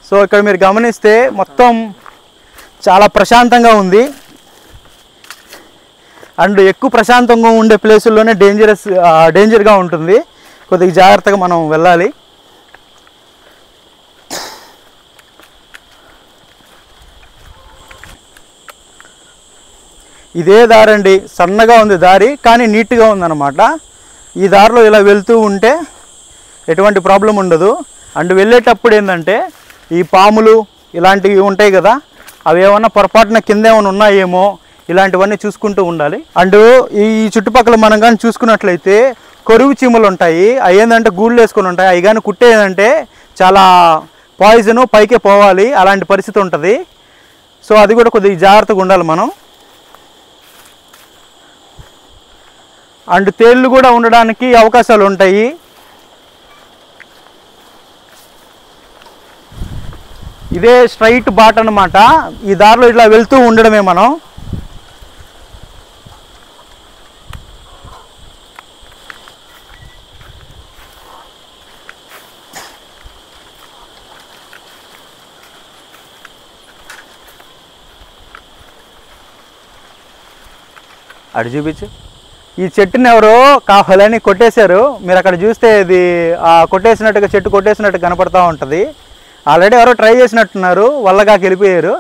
సో ఇక్కడ మీరు గమనిస్తే మొత్తం చాలా ప్రశాంతంగా ఉంది. అండ్ ఎక్కువ ప్రశాంతంగా ఉండే ప్లేసుల్లోనే డేంజర్గా ఉంటుంది. కొద్దిగా జాగ్రత్తగా మనం వెళ్ళాలి. ఇదే దారి అండి, సన్నగా ఉంది దారి, కానీ నీట్గా ఉందన్నమాట. ఈ దారిలో ఇలా వెళ్తూ ఉంటే ఎటువంటి ప్రాబ్లం ఉండదు. అండ్ వెళ్ళేటప్పుడు ఏంటంటే ఈ పాములు ఇలాంటివి ఉంటాయి కదా, అవి ఏమన్నా పొరపాటున కింద ఏమైనా ఉన్నాయేమో, ఇలాంటివన్నీ చూసుకుంటూ ఉండాలి. అండ్ ఈ చుట్టుపక్కల మనం కానీ చూసుకున్నట్లయితే కొరువు చీమలు ఉంటాయి. అవి ఏంటంటే గూళ్ళు వేసుకొని ఉంటాయి. అవి కానీ కుట్టేదంటే చాలా పాయిజను, పైకే పోవాలి, అలాంటి పరిస్థితి ఉంటుంది. సో అది కూడా కొద్దిగా జాగ్రత్తగా ఉండాలి మనం. అండ్ తేళ్ళు కూడా ఉండడానికి అవకాశాలు ఉంటాయి. ఇదే స్ట్రైట్ బాట అన్నమాట. ఈ దారిలో ఇట్లా వెళ్తూ ఉండడమే మనం. అటు చూపించు. ఈ చెట్టుని ఎవరో కావాలని కొట్టేశారు. మీరు అక్కడ చూస్తే ఇది కొట్టేసినట్టుగా, చెట్టు కొట్టేసినట్టు కనపడతా ఉంటుంది. ఆల్రెడీ ఎవరో ట్రై చేసినట్టున్నారు, వల్లగాకి వెళ్ళిపోయారు.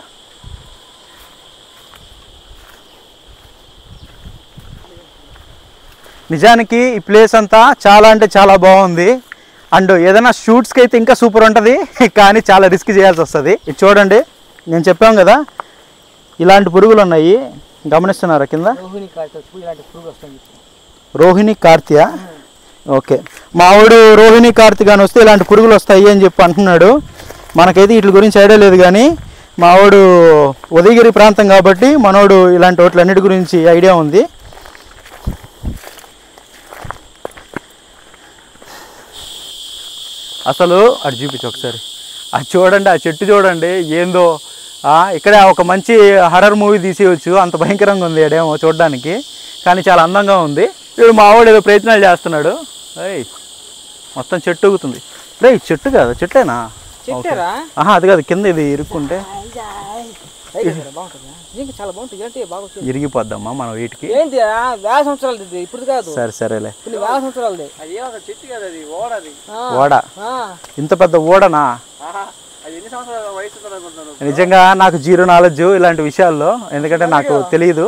నిజానికి ఈ ప్లేస్ అంతా చాలా అంటే చాలా బాగుంది. అండ్ ఏదైనా షూట్స్కి అయితే ఇంకా సూపర్ ఉంటుంది, కానీ చాలా రిస్క్ చేయాల్సి వస్తుంది. ఇది చూడండి, నేను చెప్పాను కదా ఇలాంటి పురుగులు ఉన్నాయి, గమనిస్తున్నారా కింద? రోహిణి కార్తీయ. ఓకే, మావాడు రోహిణి కార్తీక అని వస్తే ఇలాంటి పురుగులు వస్తాయి అని చెప్పి అంటున్నాడు. మనకైతే వీటి గురించి ఐడియా లేదు, కానీ మావాడు ఉదయగిరి ప్రాంతం కాబట్టి మనోడు ఇలాంటి వాటిలన్నిటి గురించి ఐడియా ఉంది. అసలు అటు చూపించు ఒకసారి, అది చూడండి, ఆ చెట్టు చూడండి ఏందో. ఇక్కడ ఒక మంచి హర్రర్ మూవీ తీసేయచ్చు, అంత భయంకరంగా ఉంది అడేమో చూడడానికి, కానీ చాలా అందంగా ఉంది. ఇప్పుడు మావాడు ఏదో ప్రయత్నాలు చేస్తున్నాడు. మొత్తం చెట్టు ఊగుతుంది. రే చెట్టు కాదు, చెట్టేనా? అది కాదు, కింద ఇది ఇరుక్కుంటే ఇరిగిపోద్దమ్మా మనం వీటికి. సరే సరేలే. ఓడ, ఇంత పెద్ద ఓడనా? నిజంగా నాకు జీరో నాలెడ్జ్ ఇలాంటి విషయాల్లో, ఎందుకంటే నాకు తెలియదు.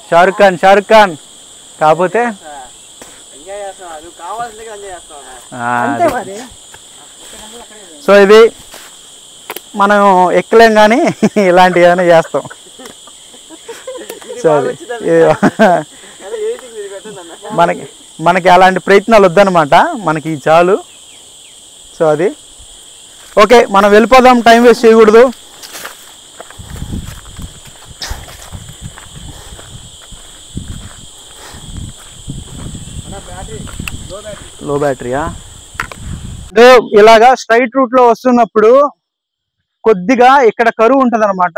షారుఖ్ ఖాన్ కాకపోతే సో ఇది మనం ఎక్కలేం కానీ ఇలాంటివి ఏమైనా చేస్తాం. సో మనకి అలాంటి ప్రయత్నాలు వద్దనమాట, మనకి చాలు. సో అది ఓకే, మనం వెళ్ళిపోదాం, టైం వేస్ట్ చేయకూడదు. లో బ్యాటరీయా? ఇలాగా స్ట్రైట్ రూట్ లో వస్తున్నప్పుడు కొద్దిగా ఇక్కడ కరువు ఉంటుంది అనమాట.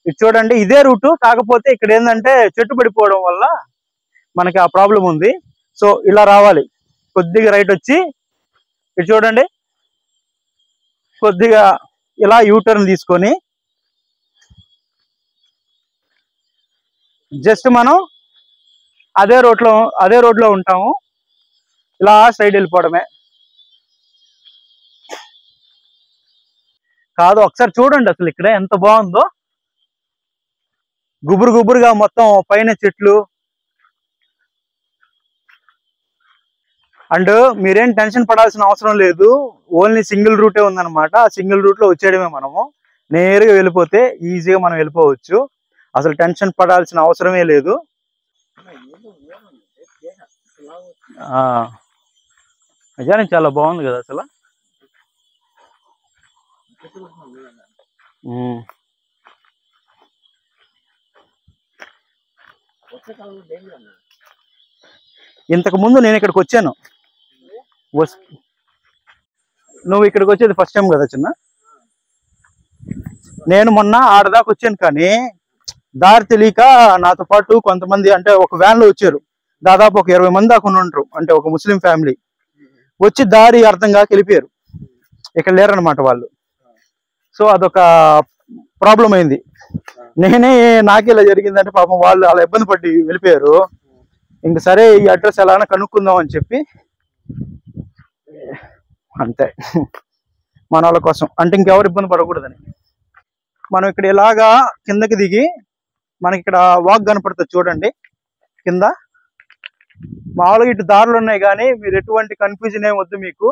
ఇది చూడండి, ఇదే రూటు, కాకపోతే ఇక్కడ ఏంటంటే చెట్టు పడిపోవడం వల్ల మనకి ఆ ప్రాబ్లం ఉంది. సో ఇలా రావాలి, కొద్దిగా రైట్ వచ్చి ఇటు చూడండి, కొద్దిగా ఇలా యూటర్న్ తీసుకొని జస్ట్ మనం అదే రోడ్లో ఉంటాము, ఇలా సైడ్ వెళ్ళిపోవడమే. కాదు, ఒకసారి చూడండి అసలు ఇక్కడ ఎంత బాగుందో, గుబురు గుబురుగా మొత్తం పైన చెట్లు. అండ్ మీరేం టెన్షన్ పడాల్సిన అవసరం లేదు, ఓన్లీ సింగిల్ రూటే ఉందన్నమాట. ఆ సింగిల్ రూట్ లో వచ్చేయడమే, మనము నేరుగా వెళ్ళిపోతే ఈజీగా మనం వెళ్ళిపోవచ్చు, అసలు టెన్షన్ పడాల్సిన అవసరమే లేదు. నిజానికి చాలా బాగుంది కదా అసలు. ఇంతకు ముందు నేను ఇక్కడికి వచ్చాను. నువ్వు ఇక్కడికి వచ్చేది ఫస్ట్ టైం కదా చిన్న? నేను మొన్న ఆడదాకా వచ్చాను, కానీ దారి తెలియక నాతో పాటు కొంతమంది, అంటే ఒక వ్యాన్ లో వచ్చారు, దాదాపు ఒక 20 మంది దాకా ఉంటారు, అంటే ఒక ముస్లిం ఫ్యామిలీ వచ్చి దారి అర్థం కాక వెళ్ళిపోయారు. ఇక్కడ లేరనమాట వాళ్ళు. సో అదొక ప్రాబ్లం అయింది. నాకే ఇలా జరిగిందంటే పాపం వాళ్ళు అలా ఇబ్బంది పడి వెళ్ళిపోయారు. ఇంక సరే ఈ అడ్రస్ ఎలాగైనా కనుక్కుందాం అని చెప్పి, అంతే మన వాళ్ళ కోసం, అంటే ఇంకెవరు ఇబ్బంది పడకూడదని. మనం ఇక్కడ ఇలాగా కిందకి దిగి, మనకి ఇక్కడ వాక్ కనపడుతుంది చూడండి కింద. మామూలుగా ఇటు దారులు ఉన్నాయి, కానీ మీరు ఎటువంటి కన్ఫ్యూజన్ ఏం వద్దు మీకు.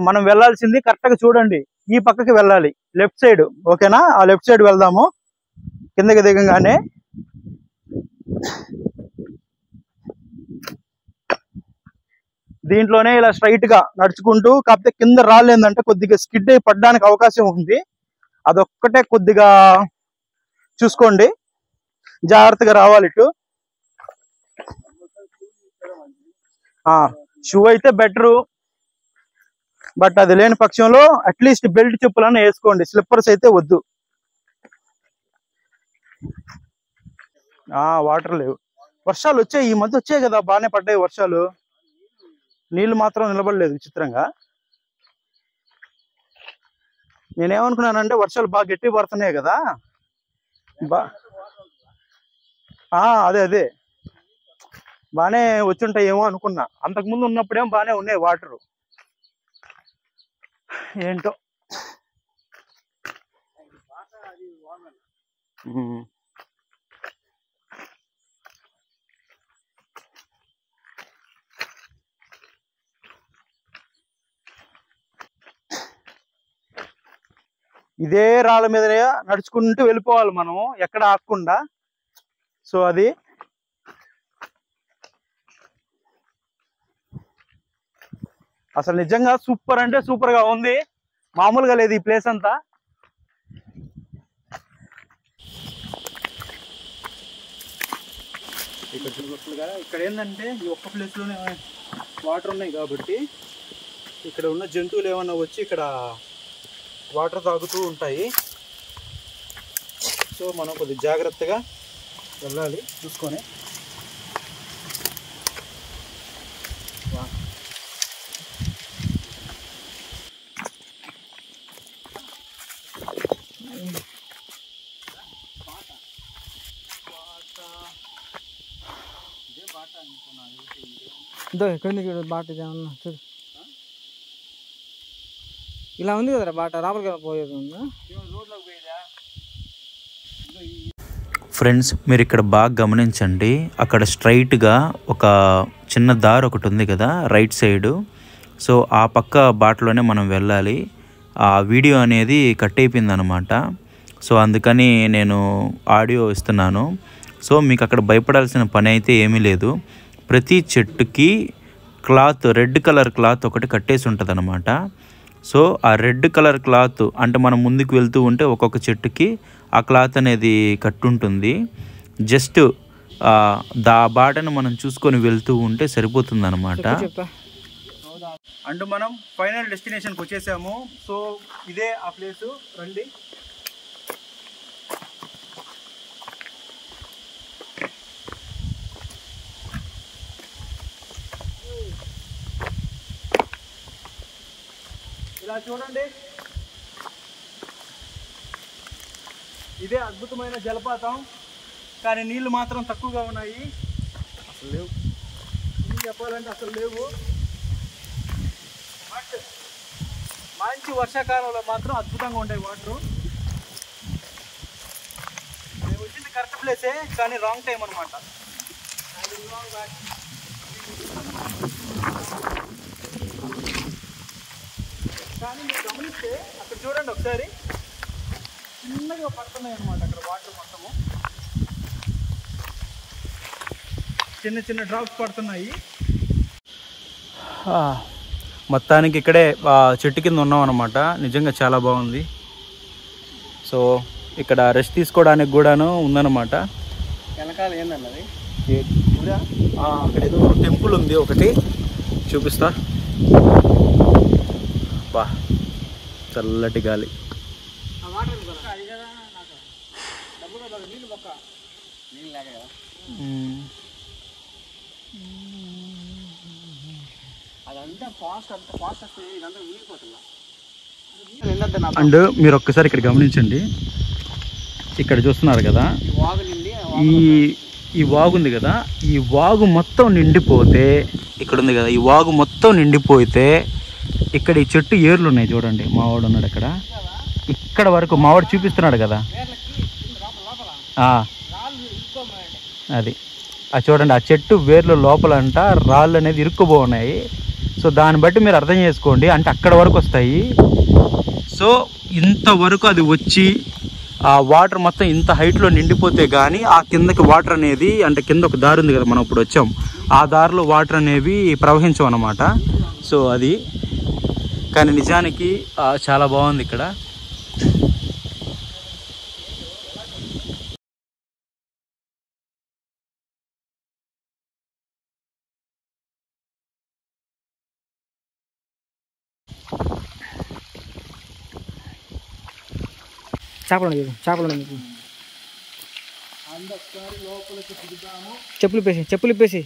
మనం వెళ్ళాల్సింది కరెక్ట్గా చూడండి, ఈ పక్కకి వెళ్ళాలి, లెఫ్ట్ సైడ్. ఓకేనా? ఆ లెఫ్ట్ సైడ్ వెళ్దాము. కిందకి దిగంగానే దీంట్లోనే ఇలా స్ట్రైట్ గా నడుచుకుంటూ, కాకపోతే కింద రాళ్ళు ఏంటంటే కొద్దిగా స్కిడ్ అయి పడడానికి అవకాశం ఉంది, అదొక్కటే కొద్దిగా చూసుకోండి, జాగ్రత్తగా రావాలి ఇటు. షూ అయితే బెటరు, బట్ అది లేని పక్షంలో అట్లీస్ట్ బెల్ట్ చెప్పులన్నా వేసుకోండి, స్లిప్పర్స్ అయితే వద్దు. వాటర్ లేవు. వర్షాలు వచ్చాయి, ఈ మధ్య వచ్చాయి కదా, బాగానే పడ్డాయి వర్షాలు, నీళ్లు మాత్రం నిలబడలేదు విచిత్రంగా. నేనేమనుకున్నానంటే వర్షాలు బాగా గట్టి పడుతున్నాయి కదా, అదే బాగానే వచ్చుంటాయేమో అనుకున్నా. అంతకుముందు ఉన్నప్పుడేమో బాగానే ఉన్నాయి వాటరు, ఏంటో. ఇదే రాళ్ళ మీద నడుచుకుంటూ వెళ్ళిపోవాలి మనం, ఎక్కడ ఆగకుండా. సో అది అసలు నిజంగా సూపర్ అంటే సూపర్ గా ఉంది, మామూలుగా లేదు ఈ ప్లేస్ అంతా. ఇక్కడ ఏంటంటే ఈ ఒక్క ప్లేస్ లోనే వాటర్ ఉన్నాయి కాబట్టి, ఇక్కడ ఉన్న జంతువులు ఏమన్నా వచ్చి ఇక్కడ వాటర్ తాగుతూ ఉంటాయి. సో మనం కొద్దిగా జాగ్రత్తగా వెళ్ళాలి చూసుకొని. ఎక్కడ బాట ఏమన్నా చూడు, ఇలా ఉంది కదరా బాట, రాబడిగా పోయేది ఉందా? ఫ్రెండ్స్, మీరు ఇక్కడ బాగా గమనించండి, అక్కడ స్ట్రైట్గా ఒక చిన్న దారి ఒకటి ఉంది కదా రైట్ సైడు. సో ఆ పక్క బాటలోనే మనం వెళ్ళాలి. ఆ వీడియో అనేది కట్ అయిపోయింది అనమాట, సో అందుకని నేను ఆడియో ఇస్తున్నాను. సో మీకు అక్కడ భయపడాల్సిన పని అయితే ఏమీ లేదు. ప్రతి చెట్టుకి క్లాత్, రెడ్ కలర్ క్లాత్ ఒకటి కట్టేసి ఉంటుంది అనమాట. సో ఆ రెడ్ కలర్ క్లాత్ అంటే మనం ముందుకు వెళ్తూ ఉంటే ఒక్కొక్క చెట్టుకి ఆ క్లాత్ అనేది కట్టుంటుంది. జస్ట్ దా బాటను మనం చూసుకొని వెళ్తూ ఉంటే సరిపోతుంది అనమాట. అండ్ మనం ఫైనల్ డెస్టినేషన్కి వచ్చేసాము. సో ఇదే ఆ ప్లేసు, రండి. ఇలా చూడండి, ఇదే అద్భుతమైన జలపాతం, కానీ నీళ్ళు మాత్రం తక్కువగా ఉన్నాయి, అసలు లేవు. నీళ్ళు చెప్పాలంటే అసలు లేవు. బట్ మంచి వర్షాకాలంలో మాత్రం అద్భుతంగా ఉంటాయి వాటరు. మేము వచ్చింది కరెక్ట్ ప్లేసే, కానీ రాంగ్ టైం అనమాట. కానీ మీరు గమనిస్తే అక్కడ చూడండి ఒకసారి, చిన్నగా పడుతున్నాయి అనమాట అక్కడ వాటర్ మొత్తము. చిన్న చిన్న డ్రాప్స్ పడుతున్నాయి. మొత్తానికి ఇక్కడే చెట్టు కింద ఉన్నాం అనమాట. నిజంగా చాలా బాగుంది. సో ఇక్కడ రెస్ట్ తీసుకోవడానికి కూడాను ఉందన్నమాట. వెనకాల ఏందన్నది అక్కడ ఏదో టెంపుల్ ఉంది, ఒకటి చూపిస్తా. బా చల్లటి గాలి. అండ్ మీరు ఒక్కసారి ఇక్కడ గమనించండి, ఇక్కడ చూస్తున్నారు కదా, ఈ వాగు ఉంది కదా, ఈ వాగు మొత్తం నిండిపోతే, ఇక్కడ ఉంది కదా, ఈ వాగు మొత్తం నిండిపోతే ఇక్కడ ఈ చెట్టు ఏర్లు ఉన్నాయి చూడండి. మావాడు ఉన్నాడు అక్కడ, ఇక్కడ వరకు మావాడు చూపిస్తున్నాడు కదా, అది చూడండి, ఆ చెట్టు వేర్లు లోపలంట రాళ్ళు అనేది ఇరుక్కుపోన్నాయి. సో దాన్ని బట్టి మీరు అర్థం చేసుకోండి, అంటే అక్కడ వరకు వస్తాయి. సో ఇంతవరకు అది వచ్చి ఆ వాటర్ మొత్తం ఇంత హైట్లో నిండిపోతే కానీ ఆ కిందకి వాటర్ అనేది, అంటే కింద ఒక దారి ఉంది కదా మనం ఇప్పుడు వచ్చాం, ఆ దారిలో వాటర్ అనేవి ప్రవహించవు అన్నమాట. సో అది, కానీ నిజానికి చాలా బాగుంది ఇక్కడ. చేపలు చెప్పులు ఇప్పేసి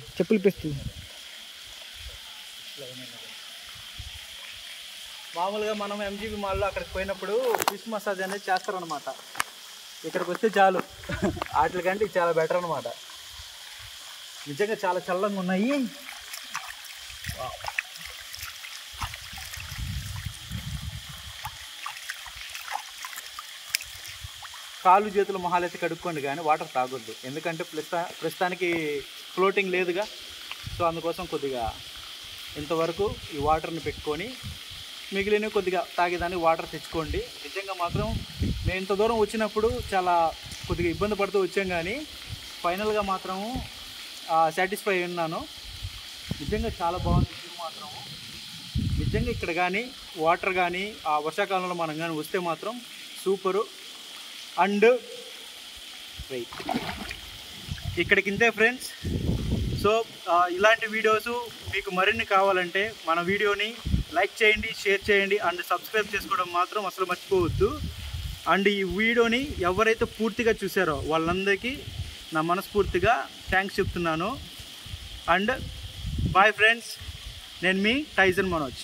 మామూలుగా మనం ఎంజీబీ మాల్లో అక్కడికి పోయినప్పుడు ఫిష్ మసాజ్ అనేది చేస్తారనమాట. ఇక్కడికి వస్తే చాలు, వాటికంటే ఇది చాలా బెటర్ అనమాట. నిజంగా చాలా చల్లంగా ఉన్నాయి. కాళ్ళు చేతులు మొహాలైతే కడుక్కోండి, కానీ వాటర్ తాగొద్దు, ఎందుకంటే ప్రస్తుతానికి ఫ్లోటింగ్ లేదుగా. సో అందుకోసం కొద్దిగా ఇంతవరకు ఈ వాటర్ని పెట్టుకొని మిగిలిన కొద్దిగా తాగేదానికి వాటర్ తెచ్చుకోండి. నిజంగా మాత్రం నేను ఇంత దూరం వచ్చినప్పుడు చాలా కొద్దిగా ఇబ్బంది పడుతూ వచ్చాం, కానీ ఫైనల్గా మాత్రము సాటిస్ఫై ఉన్నాను. నిజంగా చాలా బాగుంది మాత్రము. నిజంగా ఇక్కడ కానీ వాటర్ కానీ ఆ వర్షాకాలంలో మనం కానీ వస్తే మాత్రం సూపరు. అండ్ రైట్ ఇక్కడికి ఇంతే ఫ్రెండ్స్. సో ఇలాంటి వీడియోస్ మీకు మరిన్ని కావాలంటే మన వీడియోని లైక్ చేయండి, షేర్ చేయండి, అండ్ సబ్స్క్రైబ్ చేసుకోవడం మాత్రం అసలు మర్చిపోవద్దు. అండ్ ఈ వీడియోని ఎవరైతే పూర్తిగా చూసారో వాళ్ళందరికీ నా మనస్ఫూర్తిగా థ్యాంక్స్ చెప్తున్నాను. అండ్ బాయ్ ఫ్రెండ్స్, నేను మీ టైజన్ మనోజ్.